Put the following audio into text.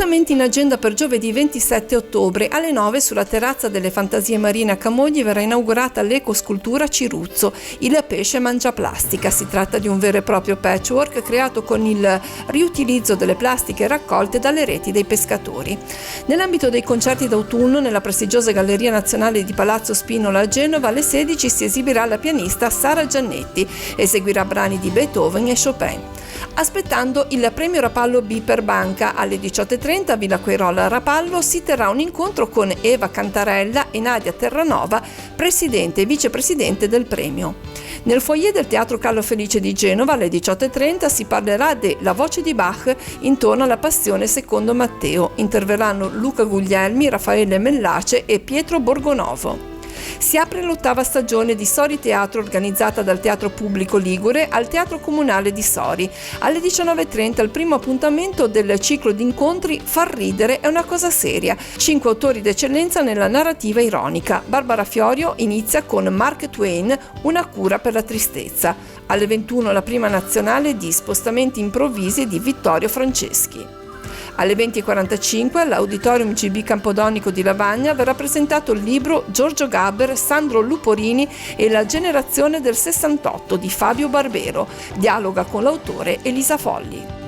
Appuntamenti in agenda per giovedì 27 ottobre alle 9 sulla terrazza delle Fantasie Marine a Camogli verrà inaugurata l'ecoscultura Ciruzzo, il pesce mangia plastica. Si tratta di un vero e proprio patchwork creato con il riutilizzo delle plastiche raccolte dalle reti dei pescatori. Nell'ambito dei concerti d'autunno nella prestigiosa Galleria Nazionale di Palazzo Spinola a Genova alle 16 si esibirà la pianista Sara Giannetti, eseguirà brani di Beethoven e Chopin. Aspettando il premio Rapallo B per Banca, alle 18:30 a Villa Queirola Rapallo si terrà un incontro con Eva Cantarella e Nadia Terranova, presidente e vicepresidente del premio. Nel foyer del Teatro Carlo Felice di Genova alle 18:30 si parlerà de La voce di Bach intorno alla Passione secondo Matteo. Interverranno Luca Guglielmi, Raffaele Mellace e Pietro Borgonovo. Si apre l'8ª stagione di Sori Teatro organizzata dal Teatro Pubblico Ligure al Teatro Comunale di Sori. Alle 19:30 il primo appuntamento del ciclo di incontri Far ridere è una cosa seria. 5 autori d'eccellenza nella narrativa ironica. Barbara Fiorio inizia con Mark Twain, Una cura per la tristezza. Alle 21 la prima nazionale di Spostamenti improvvisi di Vittorio Franceschi. Alle 20:45 all'Auditorium GB Campodonico di Lavagna verrà presentato il libro Giorgio Gaber, Sandro Luporini e la generazione del 68 di Fabio Barbero. Dialoga con l'autore Elisa Folli.